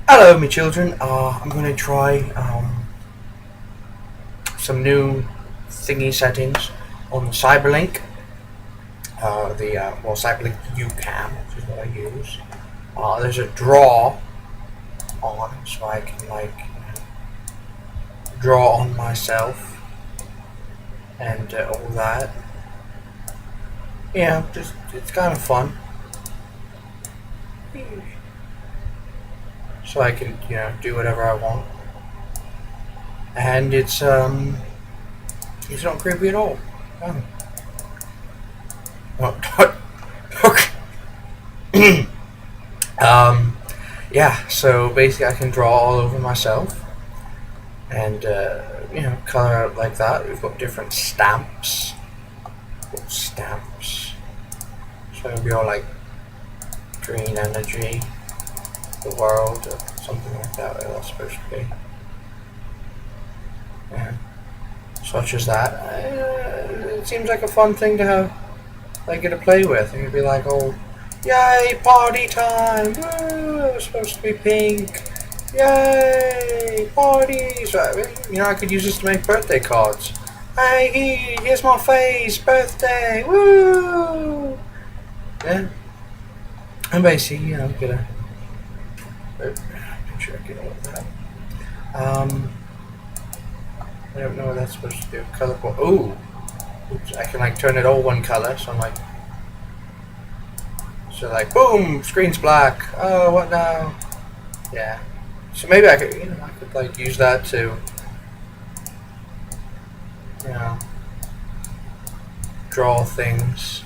Hello, my children. I'm going to try some new thingy settings on Cyberlink. Cyberlink UCam, which is what I use. There's a draw on, so I can draw on myself and all that. Yeah, just it's kind of fun. So I can do whatever I want, and it's not creepy at all. Oh. Yeah. So basically, I can draw all over myself, and color it like that. We've got different stamps. So it'll be all like green energy, the world, or something like that. That's supposed to be. Yeah. Such as that. It seems like a fun thing to have, get to play with. And you'd be like, oh, yay, party time! Woo, it was supposed to be pink. Yay, parties! I could use this to make birthday cards. Hey, here's my face, birthday, woo! Yeah. And basically, get a make sure I get all of that. I don't know what that's supposed to do. Color. Ooh! Oops, I can turn it all one color, so I'm boom, screen's black. Oh, what now? Yeah. So maybe I could use that to draw things.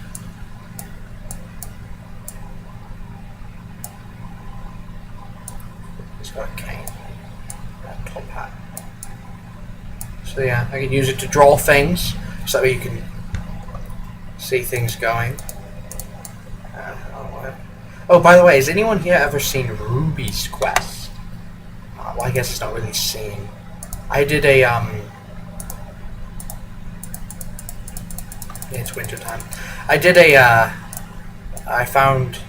It's got a cane, a top hat. So yeah, I can use it to draw things, so that way you can see things going. Oh, by the way, has anyone here ever seen Ruby's Quest? Well, I guess it's not really seen. I did a it's winter time. I found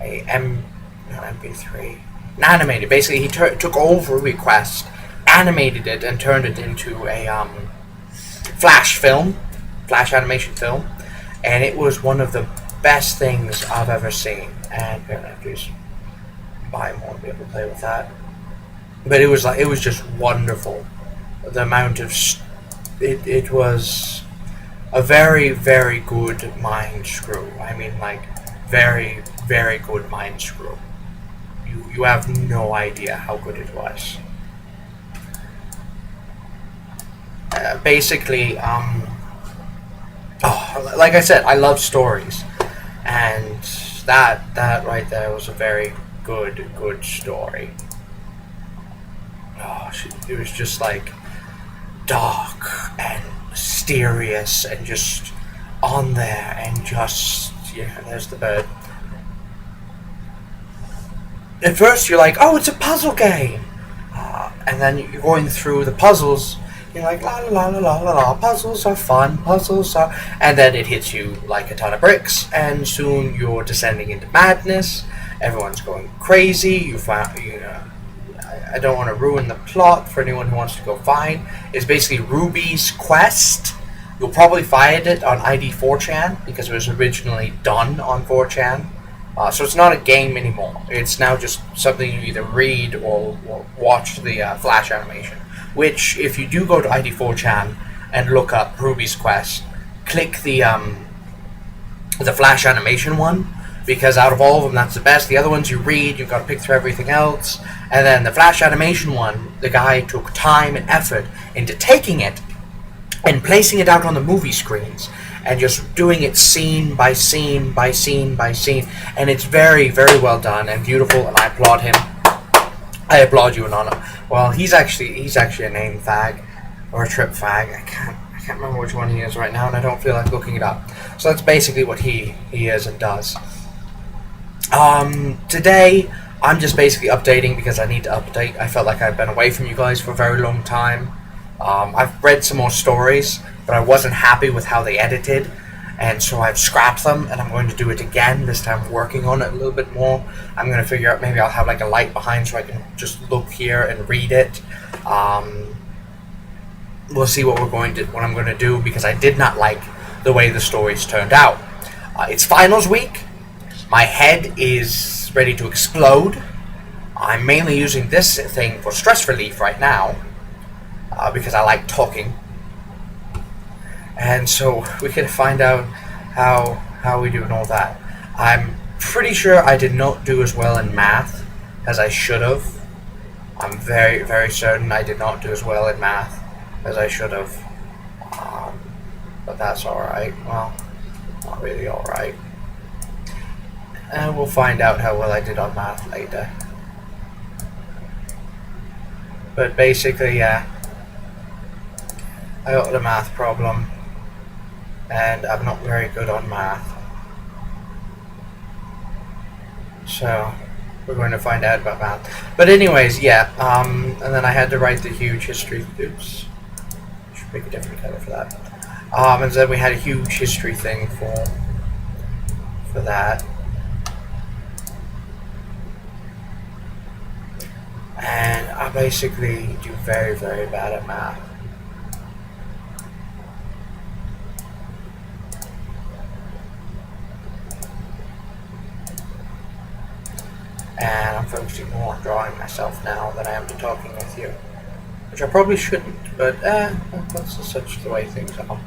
a MP3, an animated. Basically, he took over Ruby Quest, animated it, and turned it into a flash animation film, and it was one of the best things I've ever seen. And apparently, I have to just buy more to be able to play with that. But it was just wonderful. The amount of it was a very, very good mind screw. I mean, very, very good mind screw. You have no idea how good it was. Basically, like I said, I love stories, and that right there was a very good story. Oh, it was just dark and mysterious and just on there, and just there's the bird. At first you're like, oh, it's a puzzle game, and then you're going through the puzzles. You're like, la la la la la la. Puzzles are fun. And then it hits you like a ton of bricks, and soon you're descending into madness. Everyone's going crazy. I don't want to ruin the plot for anyone who wants to go find. It's basically Ruby's Quest. You'll probably find it on ID 4chan because it was originally done on 4chan. So it's not a game anymore. It's now just something you either read or watch the flash animation. Which, if you do go to ID 4chan and look up Ruby's Quest, click the flash animation one, because out of all of them, that's the best. The other ones you read, you've got to pick through everything else. And then the flash animation one, the guy took time and effort into taking it and placing it out on the movie screens and just doing it scene by scene by scene by scene. And it's very, very well done and beautiful, and I applaud him. I applaud you, Anana. Well, he's actually a name fag, or a trip fag. I can't remember which one he is right now, and I don't feel like looking it up. So that's basically what he is and does. Today, I'm just basically updating because I need to update. I felt like I've been away from you guys for a very long time. I've read some more stories, but I wasn't happy with how they edited. and so I've scrapped them, and I'm going to do it again. This time, working on it a little bit more. I'm going to figure out, maybe I'll have like a light behind so I can just look here and read it. We'll see what I'm going to do, because I did not like the way the stories turned out. It's finals week. My head is ready to explode. I'm mainly using this thing for stress relief right now, because I like talking. And so we can find out how we do and all that. I'm pretty sure I did not do as well in math as I should have. I'm very, very certain I did not do as well in math as I should have. But that's alright. Well, not really alright. And we'll find out how well I did on math later. But basically, yeah, I got the math problem, and I'm not very good on math. So we're going to find out about math. But anyways, yeah, and then I had to write the huge history. Oops, should pick a different color for that. And then we had a huge history thing for that. And I basically do very, very bad at math. And I'm focusing more on drawing myself now than I am to talking with you. Which I probably shouldn't, but that's such the way things are.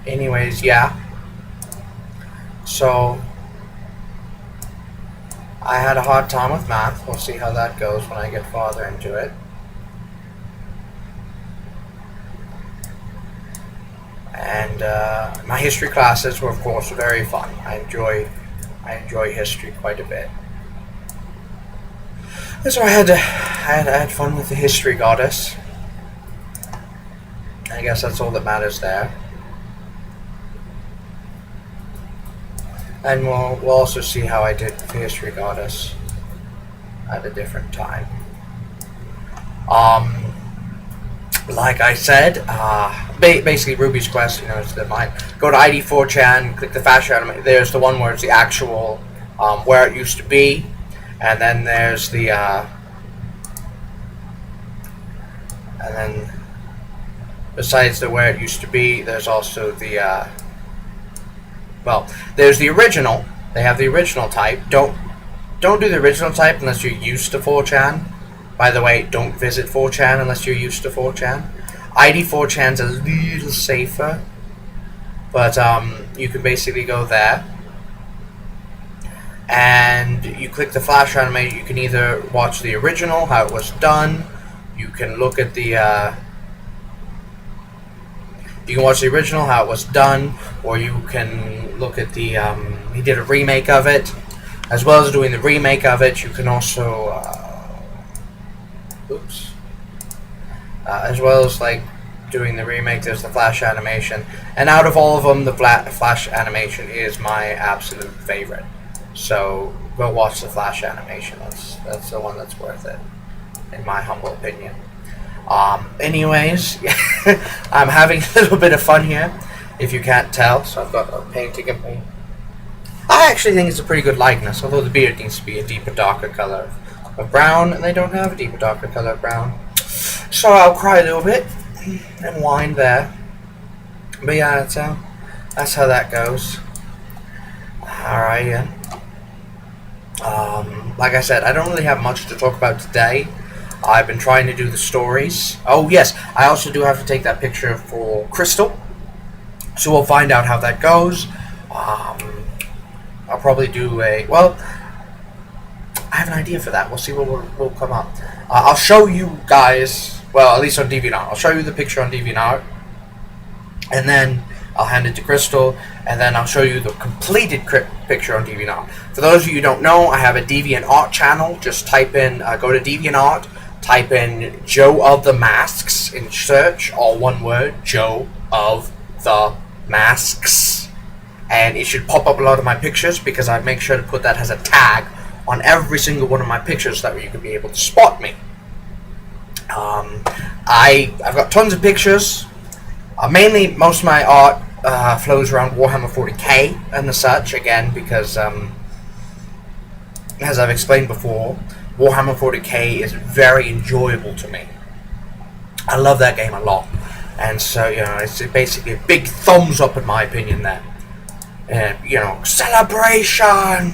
Anyways, yeah. So I had a hard time with math. We'll see how that goes when I get farther into it. And my history classes were, of course, very fun. I enjoy history quite a bit. And so I had fun with the history goddess. I guess that's all that matters there. And we'll also see how I did with the history goddess at a different time. Like I said, basically Ruby's Quest, is the mine. Go to ID4chan, click the fast anime. There's the one where it's the actual where it used to be, and then there's the and then besides the where it used to be, there's also the well, there's the original. They have the original type. Don't do the original type unless you're used to 4chan. By the way, don't visit 4chan unless you're used to 4chan. ID 4chan's a little safer, but you can basically go there, and you click the flash anime. You can either watch the original, how it was done. You can look at the you can watch the original, how it was done, or you can look at the he did a remake of it. As well as doing the remake of it, you can also as well as like doing the remake, there's the flash animation, and out of all of them, the flash animation is my absolute favorite. So go watch the flash animation. That's the one that's worth it, in my humble opinion. Anyways, I'm having a little bit of fun here, if you can't tell. So I've got a painting of me. I actually think it's a pretty good likeness, although the beard needs to be a deeper, darker color of brown, and they don't have a deeper, darker color of brown. So I'll cry a little bit and whine there. But yeah, that's how that goes. Alright, yeah. Like I said, I don't really have much to talk about today. I've been trying to do the stories. Oh yes, I also do have to take that picture for Crystal. So we'll find out how that goes. I'll probably do well, I have an idea for that. We'll see what will come up. I'll show you guys, well, at least on DeviantArt. I'll show you the picture on DeviantArt, and then I'll hand it to Crystal, and then I'll show you the completed picture on DeviantArt. For those of you who don't know, I have a DeviantArt channel. Just type in, go to DeviantArt, type in Joe of the Masks in search, all one word, Joe of the Masks. And it should pop up a lot of my pictures, because I make sure to put that as a tag on every single one of my pictures, so that way you can be able to spot me. I've got tons of pictures. Mainly, most of my art flows around Warhammer 40k and the such, again, because, as I've explained before, Warhammer 40k is very enjoyable to me. I love that game a lot. And so, it's basically a big thumbs up, in my opinion, there. And, celebration!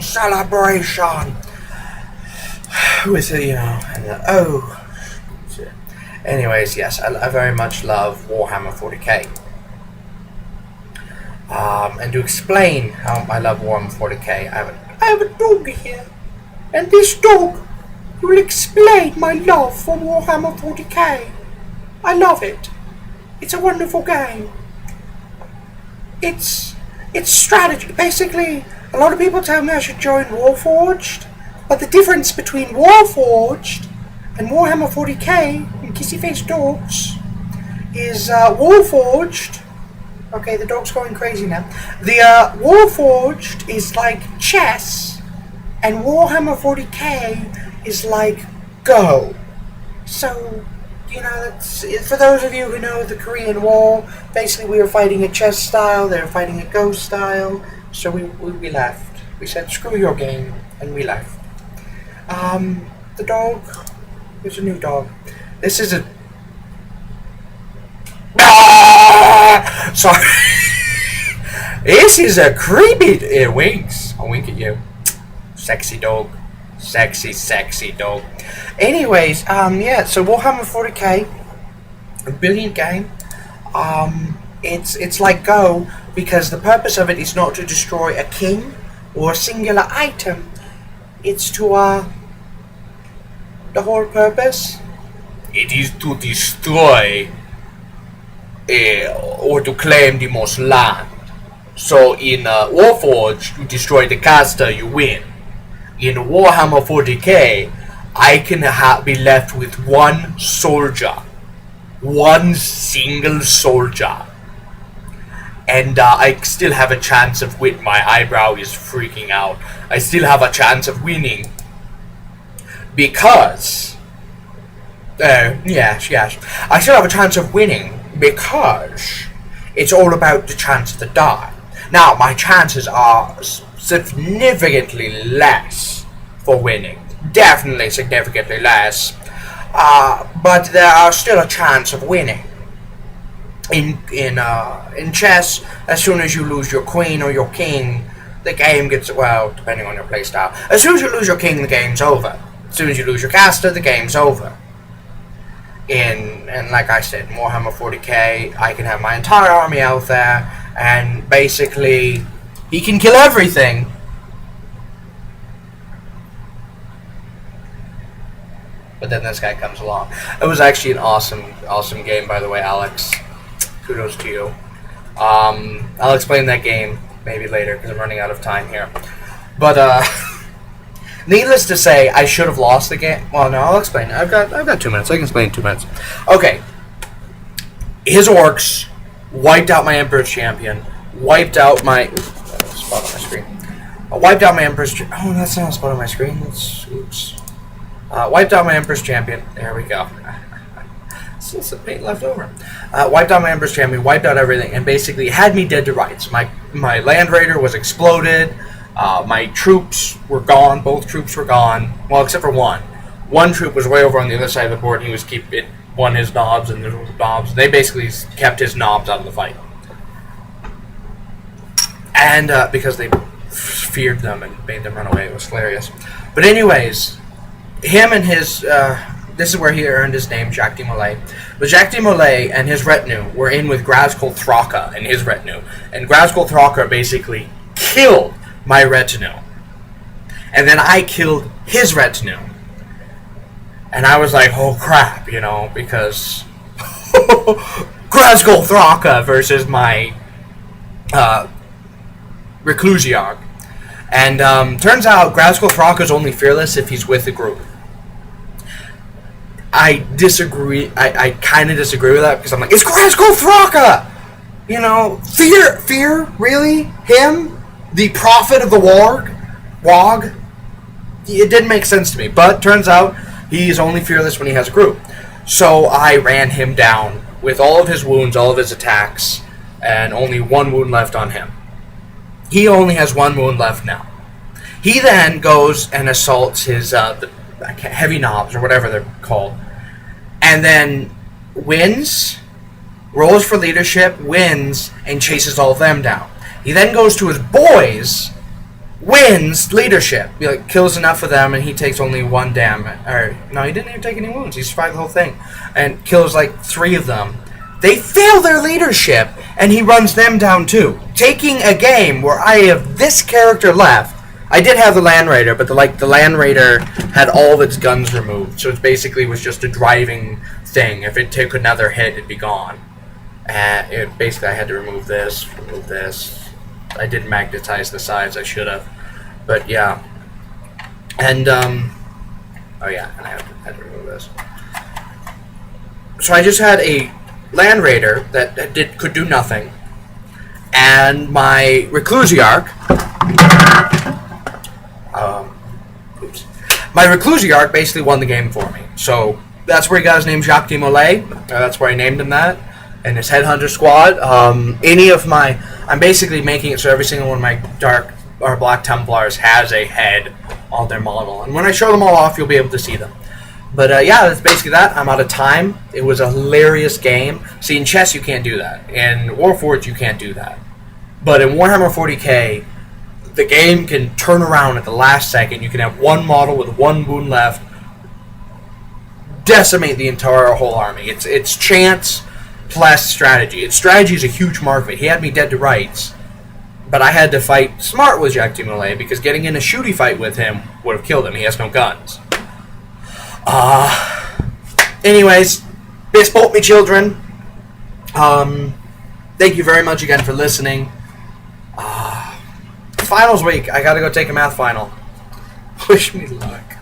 With anyways, yes, I very much love Warhammer 40k. And to explain how I love Warhammer 40k, I have a dog here. And this dog will explain my love for Warhammer 40k. I love it. It's a wonderful game. It's strategy. Basically, a lot of people tell me I should join Warforged, but the difference between Warforged and Warhammer 40k and Kissy Face Dogs is Warforged. Okay, the dog's going crazy now. The Warforged is like chess, and Warhammer 40k is like Go. So, that's, for those of you who know the Korean War, basically we were fighting a chess style, they were fighting a Go style, so we left. We said, screw your game, and we left. The dog, there's a new dog. This is a... Sorry. This is a creepy... It winks. I'll wink at you. Sexy dog. Sexy dog. Anyways, so Warhammer 40k, a brilliant game. It's like Go, because the purpose of it is not to destroy a king or a singular item. It's to, the whole purpose, it is to destroy or to claim the most land. So in Warforged, you destroy the caster, you win. In Warhammer 40k, I can be left with one soldier. One single soldier. And I still have a chance of winning. My eyebrow is freaking out. I still have a chance of winning. Because... yes. I still have a chance of winning because it's all about the chance of the die. Now, my chances are significantly less for winning. Definitely significantly less. But there are still a chance of winning. In chess, as soon as you lose your queen or your king, the game gets, well, depending on your playstyle. As soon as you lose your king, the game's over. As soon as you lose your caster, the game's over. And like I said, in Warhammer 40k, I can have my entire army out there, and basically, he can kill everything. But then this guy comes along. It was actually an awesome game, by the way, Alex. Kudos to you. I'll explain that game maybe later because I'm running out of time here. But needless to say, I should have lost the game. Well, no, I'll explain. I've got 2 minutes. I can explain in 2 minutes. Okay. His orcs wiped out my Emperor's Champion. Wiped out my spot on my screen. Wiped out my Emperor's. Oh, that's not a spot on my screen. Oops. Wiped out my Emperor's Champion. There we go. Still some paint left over. Wiped out my Emperor's Champion, wiped out everything, and basically had me dead to rights. My Land Raider was exploded. My troops were gone. Both troops were gone. Well, except for one. One troop was way over on the other side of the board. He was won his knobs and the knobs. They basically kept his knobs out of the fight. And because they feared them and made them run away. It was hilarious. But anyways, him and his... this is where he earned his name, Jacques de Molay. But Jacques de Molay and his retinue were in with Grazgul Thraka and his retinue. And Grazgul Thraka basically killed my retinue. And then I killed his retinue. And I was like, oh crap, because Grazgul Thraka versus my Reclusiarch. And turns out Grazgul Thraka is only fearless if he's with a group. I disagree. I kind of disagree with that because I'm like, it's Grazgul Thraka! Fear? Really? Him? The prophet of the Wog? It didn't make sense to me. But turns out he's only fearless when he has a group. So I ran him down with all of his wounds, all of his attacks, and only one wound left on him. He only has one wound left now. He then goes and assaults his the heavy knobs, or whatever they're called, and then wins, rolls for leadership, wins, and chases all of them down. He then goes to his boys, wins leadership, kills enough of them, and he takes only one damage. Or no, he didn't even take any wounds. He survived the whole thing, and kills like 3 of them. They fail their leadership, and he runs them down too. Taking a game where I have this character left. I did have the Land Raider, but the Land Raider had all of its guns removed, so it basically was just a driving thing. If it took another hit, it'd be gone. And basically, I had to remove this. I didn't magnetize the sides. I should have, but yeah. And oh yeah, and I had to remove this. So I just had a Land Raider that could do nothing, and my Reclusiarch. My Reclusiarch basically won the game for me. So that's where he got his name, Jacques de Molay. That's where I named him that. And his Headhunter squad. I'm basically making it so every single one of my Dark or Black Templars has a head on their model. And when I show them all off, you'll be able to see them. But yeah, that's basically that. I'm out of time. It was a hilarious game. See, in chess, you can't do that. In Warforged, you can't do that. But in Warhammer 40k, the game can turn around at the last second. You can have one model with one wound left, decimate the entire whole army. It's chance plus strategy. Its strategy is a huge mark of it. He had me dead to rights, but I had to fight smart with Jacques de Molay because getting in a shooty fight with him would have killed him. He has no guns. Anyways, bespoke me children. Thank you very much again for listening. Finals week. I gotta go take a math final. Wish me luck.